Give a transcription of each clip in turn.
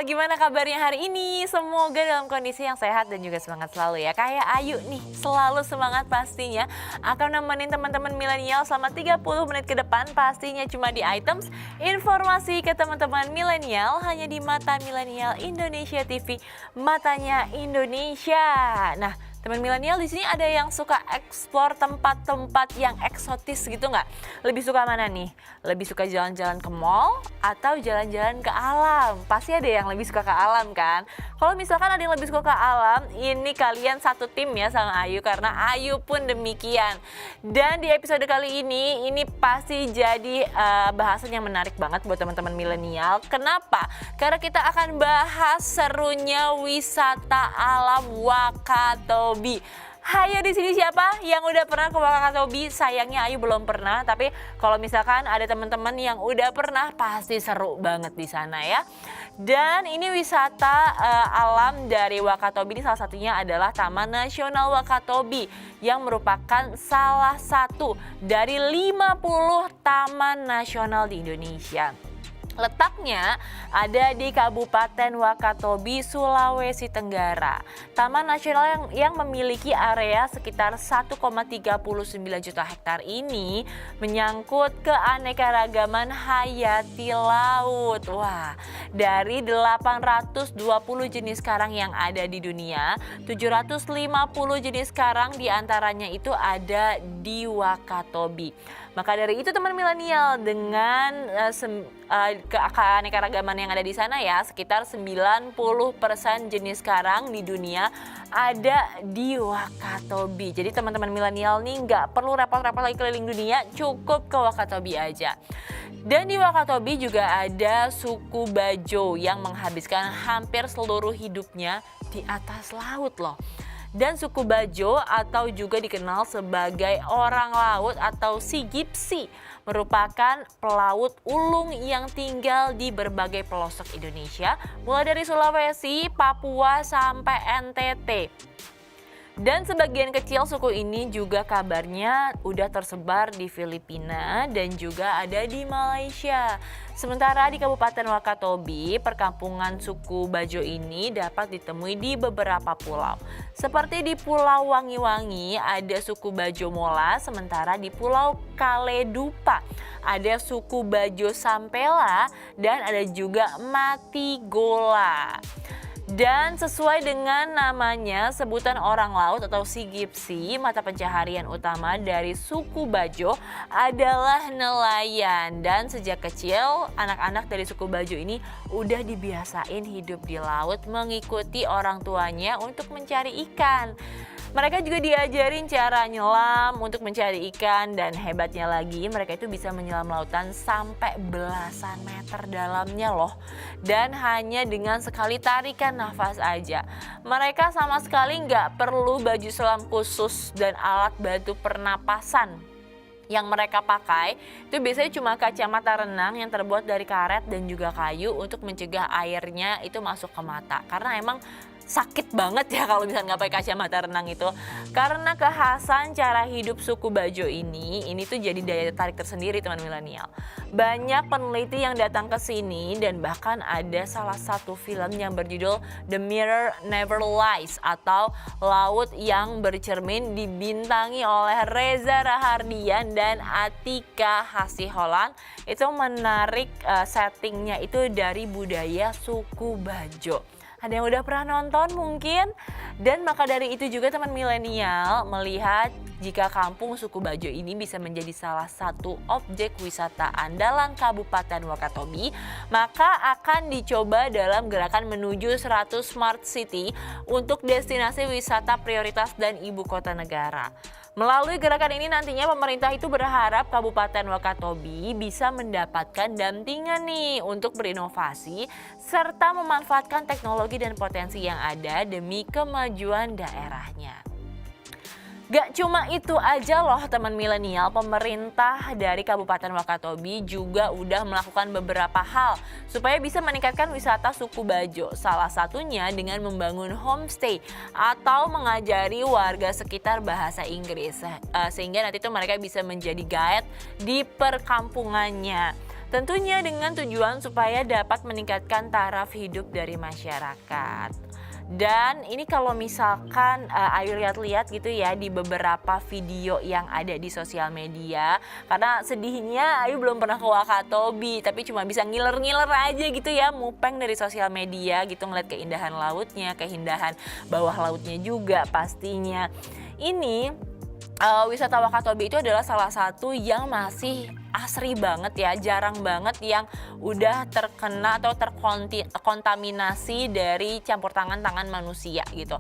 gimana kabarnya hari ini? Semoga dalam kondisi yang sehat dan juga semangat selalu ya. Kayak Ayu nih, selalu semangat pastinya. Akan nemenin teman-teman milenial selama 30 menit ke depan, pastinya cuma di Items. Informasi ke teman-teman milenial hanya di Mata Milenial Indonesia TV, matanya Indonesia. Nah, teman milenial di sini ada yang suka eksplor tempat-tempat yang eksotis gitu nggak? Lebih suka mana nih? Lebih suka jalan-jalan ke mall atau jalan-jalan ke alam? Pasti ada yang lebih suka ke alam kan? Kalau misalkan ada yang lebih suka ke alam, ini kalian satu tim ya sama Ayu karena Ayu pun demikian. Dan di episode kali ini pasti jadi bahasan yang menarik banget buat teman-teman milenial. Kenapa? Karena kita akan bahas serunya wisata alam Wakatobi. Hayo di sini siapa yang udah pernah ke Wakatobi? Sayangnya Ayu belum pernah, tapi kalau misalkan ada teman-teman yang udah pernah pasti seru banget di sana ya. Dan ini wisata alam dari Wakatobi ini salah satunya adalah Taman Nasional Wakatobi yang merupakan salah satu dari 50 taman nasional di Indonesia. Letaknya ada di Kabupaten Wakatobi, Sulawesi Tenggara. Taman nasional yang memiliki area sekitar 1,39 juta hektar ini menyangkut keanekaragaman hayati laut. Wah, dari 820 jenis karang yang ada di dunia, 750 jenis karang diantaranya itu ada di Wakatobi. Maka dari itu teman milenial, dengan keanekaragaman yang ada di sana ya, sekitar 90% jenis karang di dunia ada di Wakatobi. Jadi teman-teman milenial nih nggak perlu repot-repot lagi keliling dunia, cukup ke Wakatobi aja. Dan di Wakatobi juga ada suku Bajo yang menghabiskan hampir seluruh hidupnya di atas laut loh. Dan suku Bajo atau juga dikenal sebagai orang laut atau si Gipsi merupakan pelaut ulung yang tinggal di berbagai pelosok Indonesia, mulai dari Sulawesi, Papua sampai NTT. Dan sebagian kecil suku ini juga kabarnya udah tersebar di Filipina dan juga ada di Malaysia. Sementara di Kabupaten Wakatobi, perkampungan suku Bajo ini dapat ditemui di beberapa pulau. Seperti di Pulau Wangi-Wangi ada suku Bajo Mola, sementara di Pulau Kaledupa ada suku Bajo Sampela dan ada juga Matigola. Dan sesuai dengan namanya, sebutan orang laut atau si Gipsi, mata pencaharian utama dari suku Bajo adalah nelayan. Dan sejak kecil, anak-anak dari suku Bajo ini udah dibiasain hidup di laut mengikuti orang tuanya untuk mencari ikan. Mereka juga diajarin cara nyelam untuk mencari ikan, dan hebatnya lagi mereka itu bisa menyelam lautan sampai belasan meter dalamnya loh. Dan hanya dengan sekali tarikan nafas aja. Mereka sama sekali nggak perlu baju selam khusus dan alat bantu pernapasan. Yang mereka pakai itu biasanya cuma kacamata renang yang terbuat dari karet dan juga kayu untuk mencegah airnya itu masuk ke mata. Karena emang sakit banget ya kalau misalnya nggak pakai kacamata renang itu. Karena kekhasan cara hidup suku Bajo ini tuh jadi daya tarik tersendiri teman milenial. Banyak peneliti yang datang ke sini dan bahkan ada salah satu film yang berjudul The Mirror Never Lies atau Laut yang Bercermin, dibintangi oleh Reza Rahardian dan Atika Hasiholan. Itu menarik settingnya itu dari budaya suku Bajo. Ada yang udah pernah nonton mungkin? Dan maka dari itu juga teman milenial melihat jika kampung suku Bajo ini bisa menjadi salah satu objek wisata andalan Kabupaten Wakatobi, maka akan dicoba dalam gerakan menuju 100 Smart City untuk destinasi wisata prioritas dan ibu kota negara. Melalui gerakan ini nantinya pemerintah itu berharap Kabupaten Wakatobi bisa mendapatkan dampingan nih untuk berinovasi serta memanfaatkan teknologi dan potensi yang ada demi kemajuan daerahnya. Gak cuma itu aja loh teman milenial, pemerintah dari Kabupaten Wakatobi juga udah melakukan beberapa hal supaya bisa meningkatkan wisata suku Bajo. Salah satunya dengan membangun homestay atau mengajari warga sekitar bahasa Inggris sehingga nanti tuh mereka bisa menjadi guide di perkampungannya. Tentunya dengan tujuan supaya dapat meningkatkan taraf hidup dari masyarakat. Dan ini kalau misalkan Ayu lihat-lihat gitu ya di beberapa video yang ada di sosial media, karena sedihnya Ayu belum pernah ke Wakatobi, tapi cuma bisa ngiler-ngiler aja gitu ya, mupeng dari sosial media gitu, ngeliat keindahan lautnya, keindahan bawah lautnya juga pastinya. Ini wisata Wakatobi itu adalah salah satu yang masih asri banget ya, jarang banget yang udah terkena atau terkontaminasi dari campur tangan manusia gitu.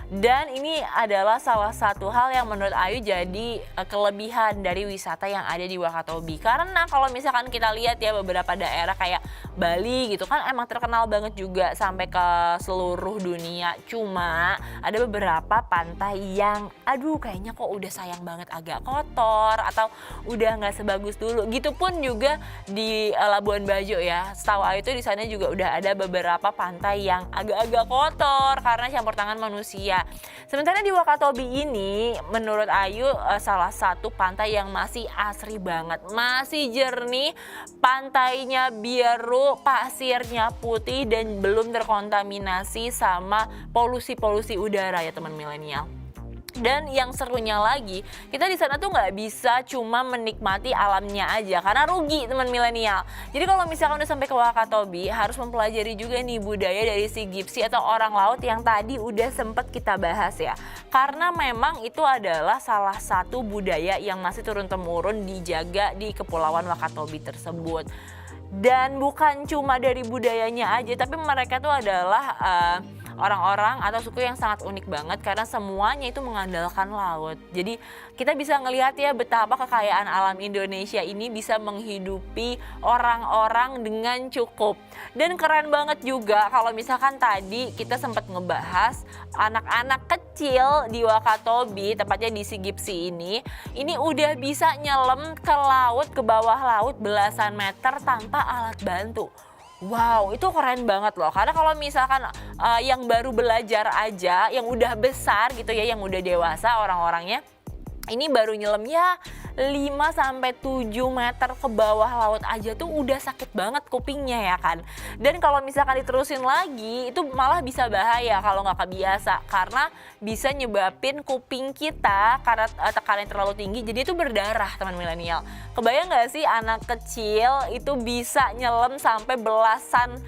Dan ini adalah salah satu hal yang menurut Ayu jadi kelebihan dari wisata yang ada di Wakatobi. Karena kalau misalkan kita lihat ya beberapa daerah kayak Bali gitu kan emang terkenal banget juga sampai ke seluruh dunia. Cuma ada beberapa pantai yang aduh kayaknya kok udah sayang banget agak kotor atau udah nggak sebagus dulu. Gitupun juga di Labuan Bajo ya. Setahu Ayu tuh di sana juga udah ada beberapa pantai yang agak-agak kotor karena campur tangan manusia. Sementara di Wakatobi ini menurut Ayu salah satu pantai yang masih asri banget, masih jernih, pantainya biru, pasirnya putih dan belum terkontaminasi sama polusi-polusi udara ya teman milenial. Dan yang serunya lagi, kita di sana tuh nggak bisa cuma menikmati alamnya aja karena rugi teman milenial. Jadi kalau misalkan udah sampai ke Wakatobi harus mempelajari juga nih budaya dari si Gipsi atau orang laut yang tadi udah sempet kita bahas ya. Karena memang itu adalah salah satu budaya yang masih turun-temurun dijaga di Kepulauan Wakatobi tersebut. Dan bukan cuma dari budayanya aja, tapi mereka tuh adalah orang-orang atau suku yang sangat unik banget karena semuanya itu mengandalkan laut. Jadi kita bisa ngelihat ya betapa kekayaan alam Indonesia ini bisa menghidupi orang-orang dengan cukup. Dan keren banget juga kalau misalkan tadi kita sempat ngebahas anak-anak kecil di Wakatobi, tepatnya di si Gipsi ini udah bisa nyelam ke laut, ke bawah laut belasan meter tanpa alat bantu. Wow, itu keren banget loh. Karena kalau misalkan yang baru belajar aja, yang udah besar gitu ya, yang udah dewasa orang-orangnya, ini baru nyelam ya 5-7 meter ke bawah laut aja tuh udah sakit banget kupingnya ya kan. Dan kalau misalkan diterusin lagi itu malah bisa bahaya kalau nggak kebiasa karena bisa nyebabin kuping kita karena tekanan terlalu tinggi jadi itu berdarah teman milenial. Kebayang nggak sih anak kecil itu bisa nyelam sampai belasan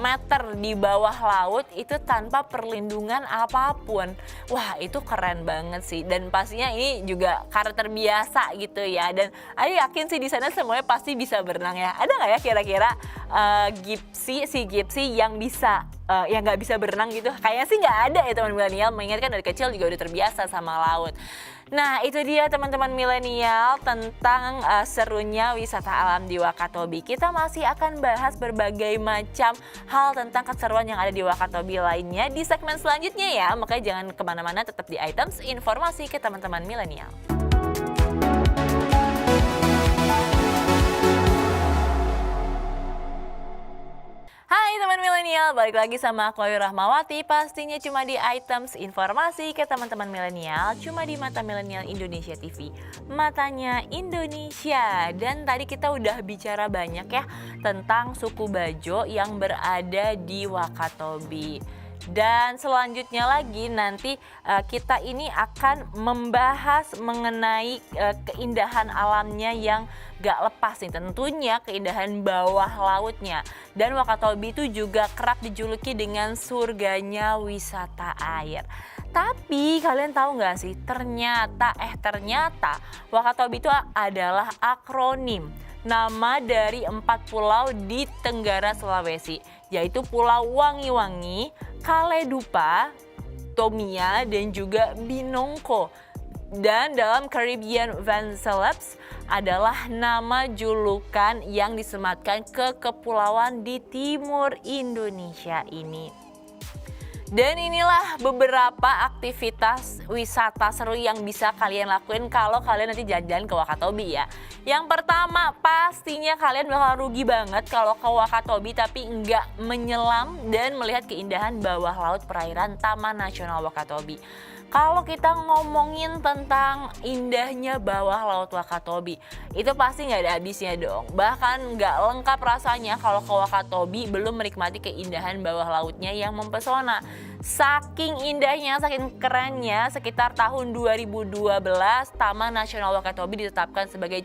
meter di bawah laut itu tanpa perlindungan apapun. Wah itu keren banget sih dan pastinya ini juga karena terbiasa gitu ya. Dan Ayu yakin sih di sana semuanya pasti bisa berenang ya. Ada nggak ya kira-kira si Gipsi yang bisa yang nggak bisa berenang gitu? Kayaknya sih nggak ada ya teman milenial, mengingat kan dari kecil juga udah terbiasa sama laut. Nah itu dia teman-teman milenial tentang serunya wisata alam di Wakatobi. Kita masih akan bahas berbagai macam hal tentang keseruan yang ada di Wakatobi lainnya di segmen selanjutnya ya. Makanya jangan kemana-mana, tetap di Items Informasi ke teman-teman milenial. Hai teman milenial, balik lagi sama aku Ayu Rahmawati. Pastinya cuma di Items Informasi ke teman-teman milenial, cuma di Mata Milenial Indonesia TV, matanya Indonesia. Dan tadi kita udah bicara banyak ya tentang suku Bajo yang berada di Wakatobi. Dan selanjutnya lagi nanti kita ini akan membahas mengenai keindahan alamnya yang gak lepas nih, tentunya keindahan bawah lautnya. Dan Wakatobi itu juga kerap dijuluki dengan surganya wisata air. Tapi kalian tahu gak sih ternyata Wakatobi itu adalah akronim nama dari 4 pulau di Tenggara Sulawesi, yaitu Pulau Wangi-Wangi, Kaledupa, Tomia, dan juga Binongko. Dan dalam Caribbean Vancellaps adalah nama julukan yang disematkan ke kepulauan di timur Indonesia ini. Dan inilah beberapa aktivitas wisata seru yang bisa kalian lakuin kalau kalian nanti jalan-jalan ke Wakatobi ya. Yang pertama pastinya kalian bakal rugi banget kalau ke Wakatobi tapi nggak menyelam dan melihat keindahan bawah laut perairan Taman Nasional Wakatobi. Kalau kita ngomongin tentang indahnya bawah laut Wakatobi, itu pasti nggak ada habisnya dong. Bahkan nggak lengkap rasanya kalau ke Wakatobi belum menikmati keindahan bawah lautnya yang mempesona. Saking indahnya, saking kerennya, sekitar tahun 2012 Taman Nasional Wakatobi ditetapkan sebagai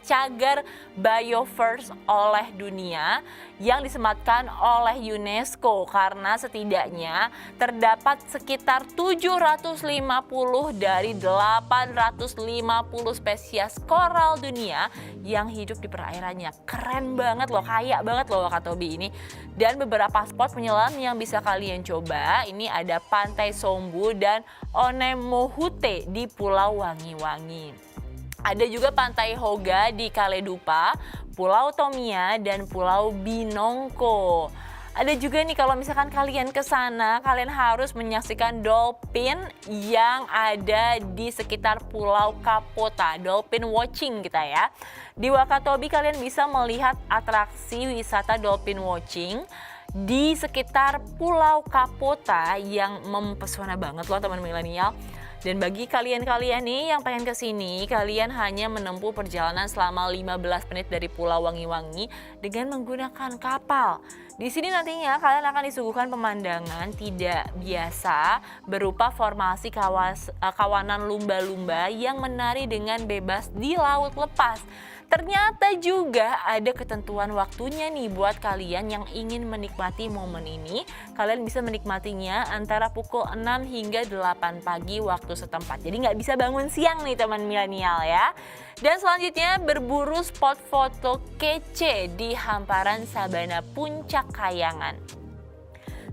cagar biosphere oleh dunia yang disematkan oleh UNESCO karena setidaknya terdapat sekitar 750 dari 850 spesies koral dunia yang hidup di perairannya. Keren banget loh, kaya banget loh Wakatobi ini. Dan beberapa spot penyelam yang bisa kalian coba, ini ada Pantai Sombu dan Onemohute di Pulau Wangi-Wangi. Ada juga Pantai Hoga di Kaledupa, Pulau Tomia, dan Pulau Binongko. Ada juga nih kalau misalkan kalian ke sana, kalian harus menyaksikan dolphin yang ada di sekitar Pulau Kapota, dolphin watching kita ya. Di Wakatobi kalian bisa melihat atraksi wisata dolphin watching di sekitar Pulau Kapota yang mempesona banget loh teman milenial. Dan bagi kalian-kalian nih yang pengen kesini, kalian hanya menempuh perjalanan selama 15 menit dari Pulau Wangi-Wangi dengan menggunakan kapal. Di sini nantinya kalian akan disuguhkan pemandangan tidak biasa berupa formasi kawanan lumba-lumba yang menari dengan bebas di laut lepas. Ternyata juga ada ketentuan waktunya nih buat kalian yang ingin menikmati momen ini. Kalian bisa menikmatinya antara pukul 6 hingga 8 pagi waktu setempat. Jadi nggak bisa bangun siang nih teman milenial ya. Dan selanjutnya berburu spot foto kece di hamparan sabana Puncak Kayangan.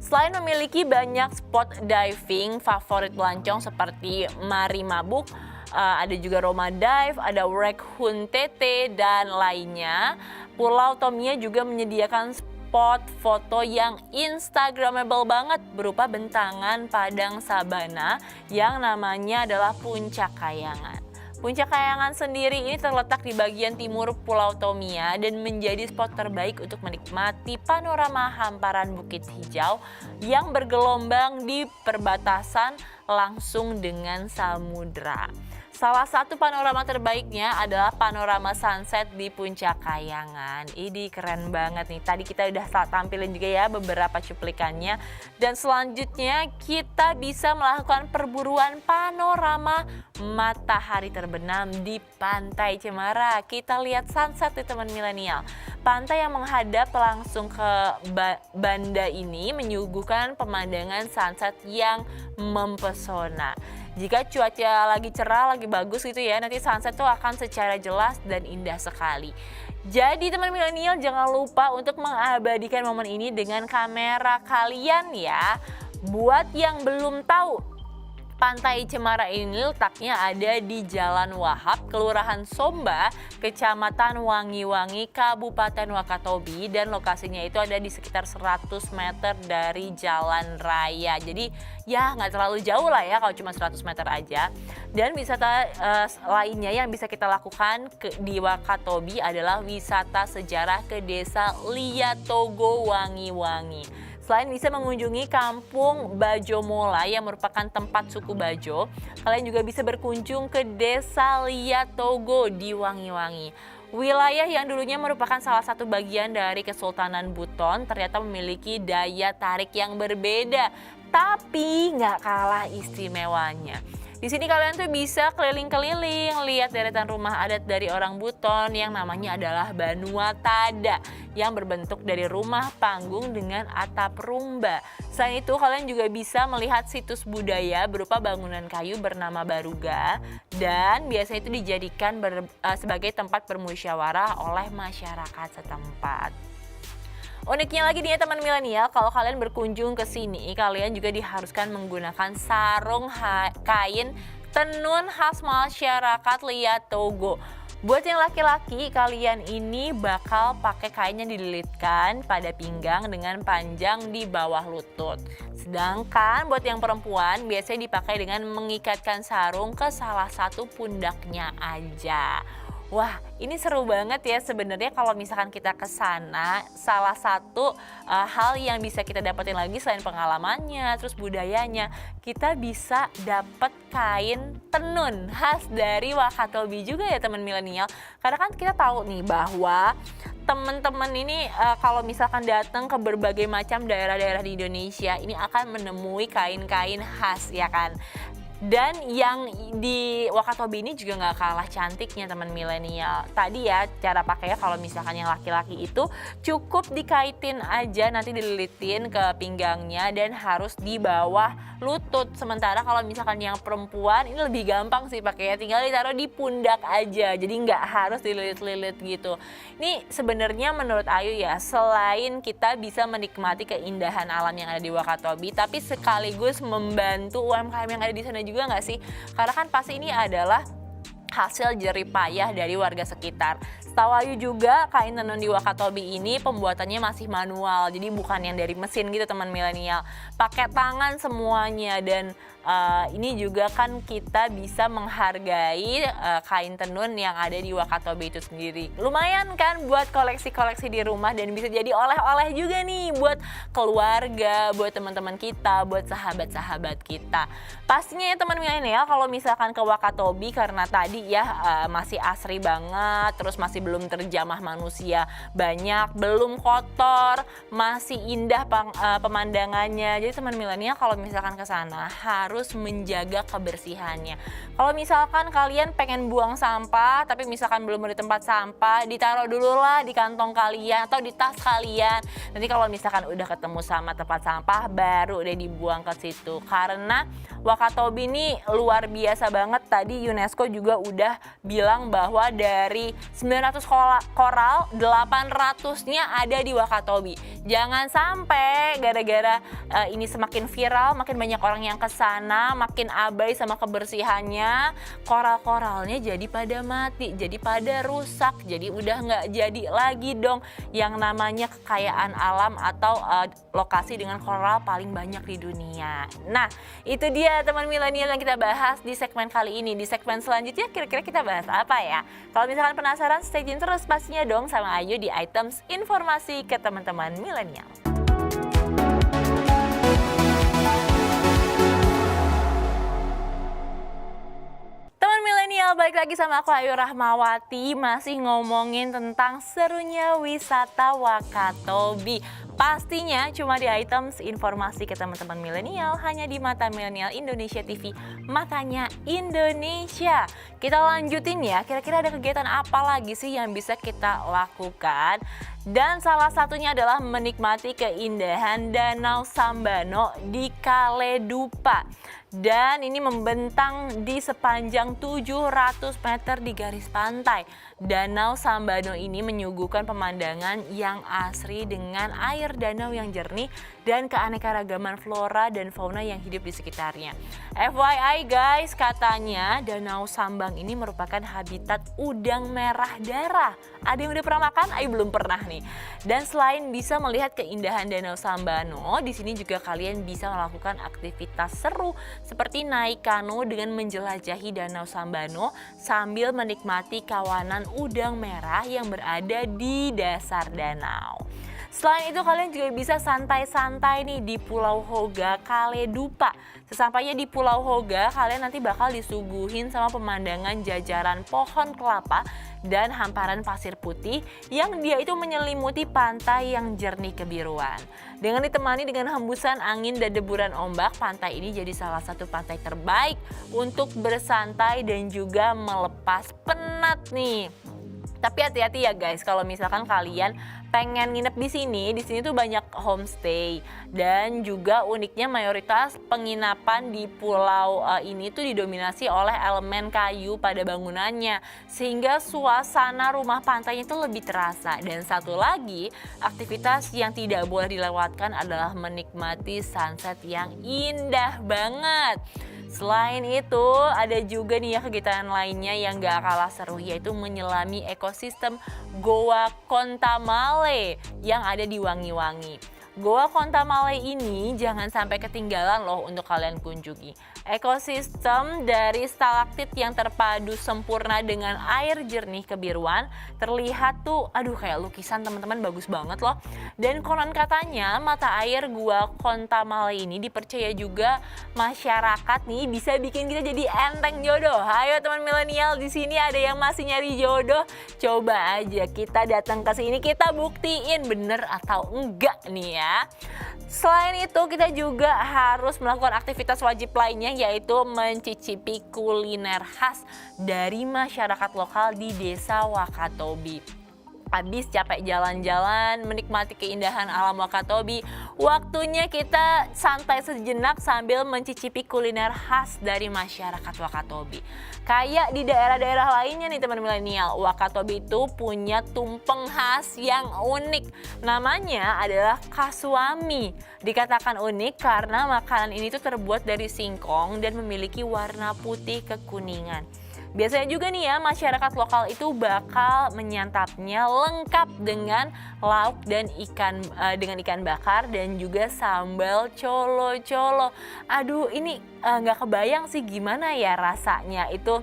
Selain memiliki banyak spot diving favorit pelancong seperti Mari Mabuk, ada juga Roma Dive, ada Wreck-Hun TT, dan lainnya. Pulau Tomia juga menyediakan spot foto yang instagramable banget berupa bentangan padang sabana yang namanya adalah Puncak Kayangan. Puncak Kayangan sendiri ini terletak di bagian timur Pulau Tomia dan menjadi spot terbaik untuk menikmati panorama hamparan bukit hijau yang bergelombang di perbatasan langsung dengan samudra. Salah satu panorama terbaiknya adalah panorama sunset di Puncak Kayangan. Ini keren banget nih. Tadi kita udah tampilin juga ya beberapa cuplikannya. Dan selanjutnya kita bisa melakukan perburuan panorama matahari terbenam di Pantai Cemara. Kita lihat sunset nih teman milenial. Pantai yang menghadap langsung ke Banda ini menyuguhkan pemandangan sunset yang mempesona. Jika cuaca lagi cerah, lagi bagus gitu ya, nanti sunset tuh akan secara jelas dan indah sekali. Jadi teman milenial jangan lupa untuk mengabadikan momen ini dengan kamera kalian ya. Buat yang belum tahu, Pantai Cemara ini letaknya ada di Jalan Wahab, Kelurahan Somba, Kecamatan Wangi-Wangi, Kabupaten Wakatobi, dan lokasinya itu ada di sekitar 100 meter dari jalan raya. Jadi ya nggak terlalu jauh lah ya kalau cuma 100 meter aja. Dan wisata lainnya yang bisa kita lakukan di Wakatobi adalah wisata sejarah ke Desa Liatogo Wangi-Wangi. Selain bisa mengunjungi kampung Bajo Mola yang merupakan tempat suku Bajo, kalian juga bisa berkunjung ke Desa Liatogo di Wangi-Wangi. Wilayah yang dulunya merupakan salah satu bagian dari Kesultanan Buton ternyata memiliki daya tarik yang berbeda, tapi nggak kalah istimewanya. Di sini kalian tuh bisa keliling-keliling, lihat deretan rumah adat dari orang Buton yang namanya adalah Banua Tada yang berbentuk dari rumah panggung dengan atap rumba. Selain itu kalian juga bisa melihat situs budaya berupa bangunan kayu bernama Baruga dan biasanya itu dijadikan sebagai tempat bermusyawarah oleh masyarakat setempat. Uniknya lagi nih ya teman milenial, kalau kalian berkunjung ke sini, kalian juga diharuskan menggunakan sarung kain tenun khas masyarakat Liatogo. Buat yang laki-laki, kalian ini bakal pakai kain yang dililitkan pada pinggang dengan panjang di bawah lutut. Sedangkan buat yang perempuan, biasanya dipakai dengan mengikatkan sarung ke salah satu pundaknya aja. Wah, ini seru banget ya sebenarnya kalau misalkan kita ke sana, salah satu hal yang bisa kita dapetin lagi selain pengalamannya, terus budayanya, kita bisa dapet kain tenun khas dari Wakatobi juga ya teman milenial. Karena kan kita tahu nih bahwa teman-teman ini kalau misalkan datang ke berbagai macam daerah-daerah di Indonesia, ini akan menemui kain-kain khas ya kan. Dan yang di Wakatobi ini juga nggak kalah cantiknya teman milenial. Tadi ya cara pakainya kalau misalkan yang laki-laki itu cukup dikaitin aja, nanti dililitin ke pinggangnya dan harus di bawah lutut. Sementara kalau misalkan yang perempuan ini lebih gampang sih pakainya, tinggal ditaruh di pundak aja. Jadi nggak harus dililit-lilit gitu. Ini sebenarnya menurut Ayu ya, selain kita bisa menikmati keindahan alam yang ada di Wakatobi, tapi sekaligus membantu UMKM yang ada di sana juga nggak sih? Karena kan pasti ini adalah hasil jerih payah dari warga sekitar. Setahu Ayu juga kain tenun di Wakatobi ini pembuatannya masih manual, jadi bukan yang dari mesin gitu teman milenial. Pakai tangan semuanya dan ini juga kan kita bisa menghargai kain tenun yang ada di Wakatobi itu sendiri. Lumayan kan buat koleksi-koleksi di rumah dan bisa jadi oleh-oleh juga nih buat keluarga, buat teman-teman kita, buat sahabat-sahabat kita. Pastinya ya teman milenial kalau misalkan ke Wakatobi karena tadi ya masih asri banget, terus masih belum terjamah manusia banyak, belum kotor, masih indah pemandangannya. Jadi teman milenial kalau misalkan ke sana harus menjaga kebersihannya. Kalau misalkan kalian pengen buang sampah tapi misalkan belum ada tempat sampah, ditaruh dulu lah di kantong kalian atau di tas kalian. Nanti kalau misalkan udah ketemu sama tempat sampah baru deh dibuang ke situ. Karena Wakatobi ini luar biasa banget. Tadi UNESCO juga udah bilang bahwa dari 900 koral 800-nya ada di Wakatobi. Jangan sampai gara-gara ini semakin viral, makin banyak orang yang kesana, makin abai sama kebersihannya, koral-koralnya jadi pada mati, jadi pada rusak, jadi udah nggak jadi lagi dong yang namanya kekayaan alam atau lokasi dengan koral paling banyak di dunia. Nah, itu dia teman milenial yang kita bahas di segmen kali ini. Di segmen selanjutnya kira-kira kita bahas apa ya? Kalau misalkan penasaran, stay tune terus pastinya dong sama Ayu di Items Informasi ke teman-teman milenial. Teman milenial, balik lagi sama aku Ayu Rahmawati, masih ngomongin tentang serunya wisata Wakatobi. Pastinya cuma di Items Informasi ke teman-teman milenial, hanya di Mata Milenial Indonesia TV, matanya Indonesia. Kita lanjutin ya, kira-kira ada kegiatan apa lagi sih yang bisa kita lakukan? Dan salah satunya adalah menikmati keindahan Danau Sambano di Kaledupa. Dan ini membentang di sepanjang 700 meter di garis pantai. Danau Sambano ini menyuguhkan pemandangan yang asri dengan air danau yang jernih dan keanekaragaman flora dan fauna yang hidup di sekitarnya. FYI guys, katanya Danau Sambang ini merupakan habitat udang merah darah. Ada yang udah pernah makan? Ayo belum pernah nih. Dan selain bisa melihat keindahan Danau Sambano, di sini juga kalian bisa melakukan aktivitas seru seperti naik kano dengan menjelajahi Danau Sambano sambil menikmati kawanan udang merah yang berada di dasar danau. Selain itu kalian juga bisa santai-santai nih di Pulau Hoga, Kaledupa. Sesampainya di Pulau Hoga, kalian nanti bakal disuguhin sama pemandangan jajaran pohon kelapa dan hamparan pasir putih yang dia itu menyelimuti pantai yang jernih kebiruan. Dengan ditemani dengan hembusan angin dan deburan ombak, pantai ini jadi salah satu pantai terbaik untuk bersantai dan juga melepas penat nih. Tapi hati-hati ya guys, kalau misalkan kalian pengen nginep di sini tuh banyak homestay dan juga uniknya mayoritas penginapan di pulau ini tuh didominasi oleh elemen kayu pada bangunannya sehingga suasana rumah pantainya itu lebih terasa. Dan satu lagi, aktivitas yang tidak boleh dilewatkan adalah menikmati sunset yang indah banget. Selain itu, ada juga nih ya kegiatan lainnya yang gak kalah seru, yaitu menyelami ekosistem Goa Kontamale yang ada di Wangi-Wangi. Goa Kontamale ini jangan sampai ketinggalan loh untuk kalian kunjungi. Ekosistem dari stalaktit yang terpadu sempurna dengan air jernih kebiruan terlihat tuh aduh kayak lukisan teman-teman, bagus banget loh. Dan konon katanya mata air Gua Kontamale ini dipercaya juga masyarakat nih bisa bikin kita jadi enteng jodoh. Ayo teman milenial, di sini ada yang masih nyari jodoh. Coba aja kita datang ke sini, kita buktiin bener atau enggak nih ya. Selain itu kita juga harus melakukan aktivitas wajib lainnya, yaitu mencicipi kuliner khas dari masyarakat lokal di desa Wakatobi. Habis capek jalan-jalan, menikmati keindahan alam Wakatobi, waktunya kita santai sejenak sambil mencicipi kuliner khas dari masyarakat Wakatobi. Kayak di daerah-daerah lainnya nih teman milenial, Wakatobi itu punya tumpeng khas yang unik. Namanya adalah kasuami. Dikatakan unik karena makanan ini tuh terbuat dari singkong dan memiliki warna putih kekuningan. Biasanya juga nih ya, masyarakat lokal itu bakal menyantapnya lengkap dengan lauk dan ikan bakar dan juga sambal colo-colo. Aduh, ini nggak kebayang sih gimana ya rasanya itu.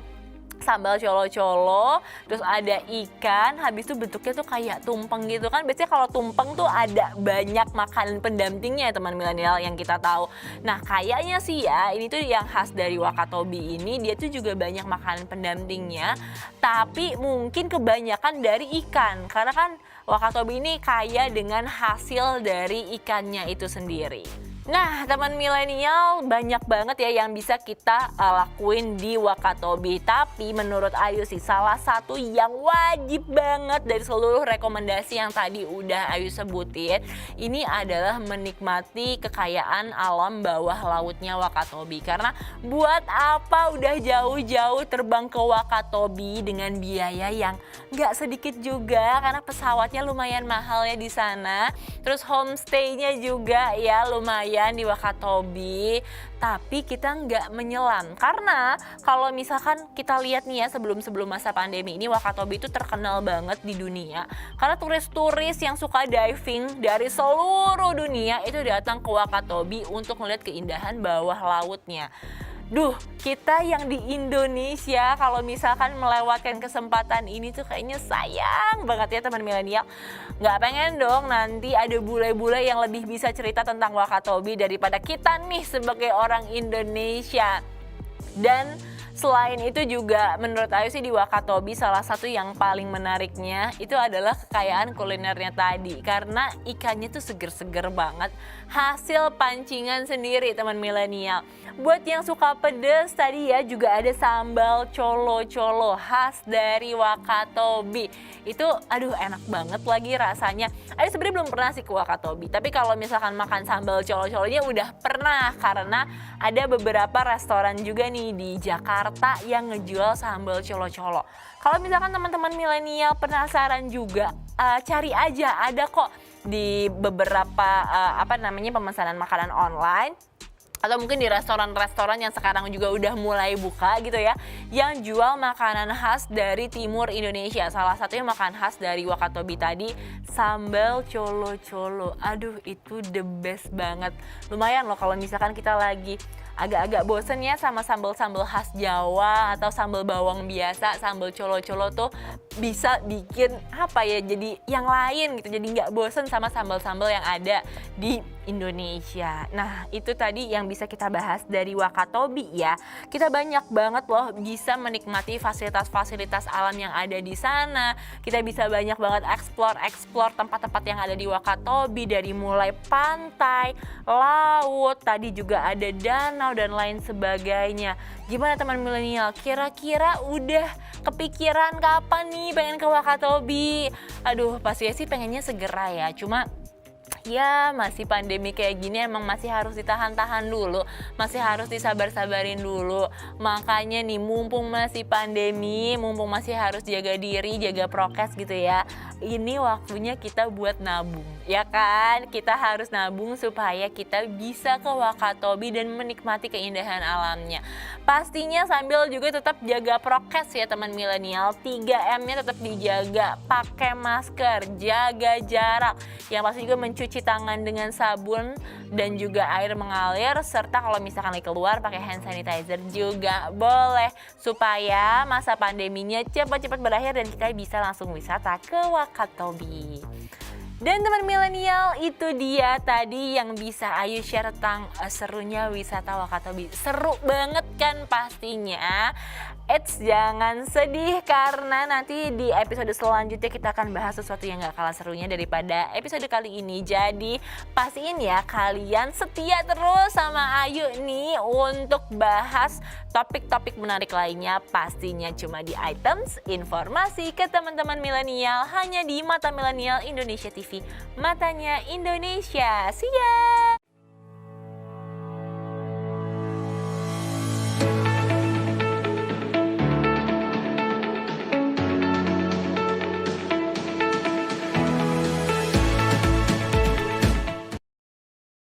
Sambal colo-colo, terus ada ikan, habis itu bentuknya tuh kayak tumpeng gitu kan. Biasanya kalau tumpeng tuh ada banyak makanan pendampingnya ya teman milenial yang kita tahu. Nah kayaknya sih ya, ini tuh yang khas dari Wakatobi ini, dia tuh juga banyak makanan pendampingnya, tapi mungkin kebanyakan dari ikan. Karena kan Wakatobi ini kaya dengan hasil dari ikannya itu sendiri. Nah teman milenial, banyak banget ya yang bisa kita lakuin di Wakatobi. Tapi menurut Ayu sih salah satu yang wajib banget dari seluruh rekomendasi yang tadi udah Ayu sebutin, ini adalah menikmati kekayaan alam bawah lautnya Wakatobi. Karena buat apa udah jauh-jauh terbang ke Wakatobi dengan biaya yang gak sedikit juga, karena pesawatnya lumayan mahal ya di sana. Terus homestay-nya juga ya lumayan di Wakatobi, tapi kita nggak menyelam. Karena kalau misalkan kita lihat nih ya, sebelum masa pandemi ini Wakatobi itu terkenal banget di dunia karena turis-turis yang suka diving dari seluruh dunia itu datang ke Wakatobi untuk melihat keindahan bawah lautnya. Duh, kita yang di Indonesia kalau misalkan melewatkan kesempatan ini tuh kayaknya sayang banget ya teman milenial. Nggak pengen dong nanti ada bule-bule yang lebih bisa cerita tentang Wakatobi daripada kita nih sebagai orang Indonesia. Dan selain itu juga menurut Ayu sih di Wakatobi salah satu yang paling menariknya itu adalah kekayaan kulinernya tadi. Karena ikannya tuh seger-seger banget, hasil pancingan sendiri teman milenial. Buat yang suka pedes tadi ya, juga ada sambal colo-colo khas dari Wakatobi. Itu aduh enak banget lagi rasanya. Ayu sebenarnya belum pernah sih ke Wakatobi, tapi kalau misalkan makan sambal colo-colonya udah pernah. Karena ada beberapa restoran juga nih di Jakarta yang ngejual sambal colo-colo. Kalau misalkan teman-teman milenial penasaran juga, cari aja, ada kok di beberapa pemesanan makanan online. Atau mungkin di restoran-restoran yang sekarang juga udah mulai buka gitu ya, yang jual makanan khas dari timur Indonesia. Salah satunya makanan khas dari Wakatobi tadi, sambal colo-colo. Aduh itu the best banget. Lumayan loh kalau misalkan kita lagi agak-agak bosen ya sama sambal-sambal khas Jawa atau sambal bawang biasa, sambal colo-colo tuh bisa bikin jadi yang lain gitu. Jadi nggak bosen sama sambal-sambal yang ada di Indonesia. Nah itu tadi yang bisa kita bahas dari Wakatobi ya. Kita banyak banget loh bisa menikmati fasilitas-fasilitas alam yang ada di sana. Kita bisa banyak banget explore tempat-tempat yang ada di Wakatobi, dari mulai pantai, laut, tadi juga ada danau dan lain sebagainya. Gimana teman milenial? Kira-kira udah kepikiran kapan nih pengen ke Wakatobi? Aduh pastinya sih pengennya segera ya. Cuma ya masih pandemi kayak gini emang masih harus ditahan-tahan dulu, masih harus disabar-sabarin dulu. Makanya nih mumpung masih pandemi, mumpung masih harus jaga diri, jaga prokes gitu ya, ini waktunya kita buat nabung, ya kan? Kita harus nabung supaya kita bisa ke Wakatobi dan menikmati keindahan alamnya. Pastinya sambil juga tetap jaga prokes ya teman milenial, 3M-nya tetap dijaga, pakai masker, jaga jarak, yang pasti juga mencuci tangan dengan sabun dan juga air mengalir, serta kalau misalkan lagi keluar pakai hand sanitizer juga boleh, supaya masa pandeminya cepat-cepat berakhir dan kita bisa langsung wisata ke Wakatobi. Dan teman milenial, itu dia tadi yang bisa Ayu share tentang serunya wisata Wakatobi. Seru banget kan pastinya. Eits, jangan sedih karena nanti di episode selanjutnya kita akan bahas sesuatu yang gak kalah serunya daripada episode kali ini. Jadi pastiin ya kalian setia terus sama Ayu nih untuk bahas topik-topik menarik lainnya, pastinya cuma di Items Informasi ke teman-teman milenial, hanya di Mata Milenial Indonesia TV, matanya Indonesia. See ya!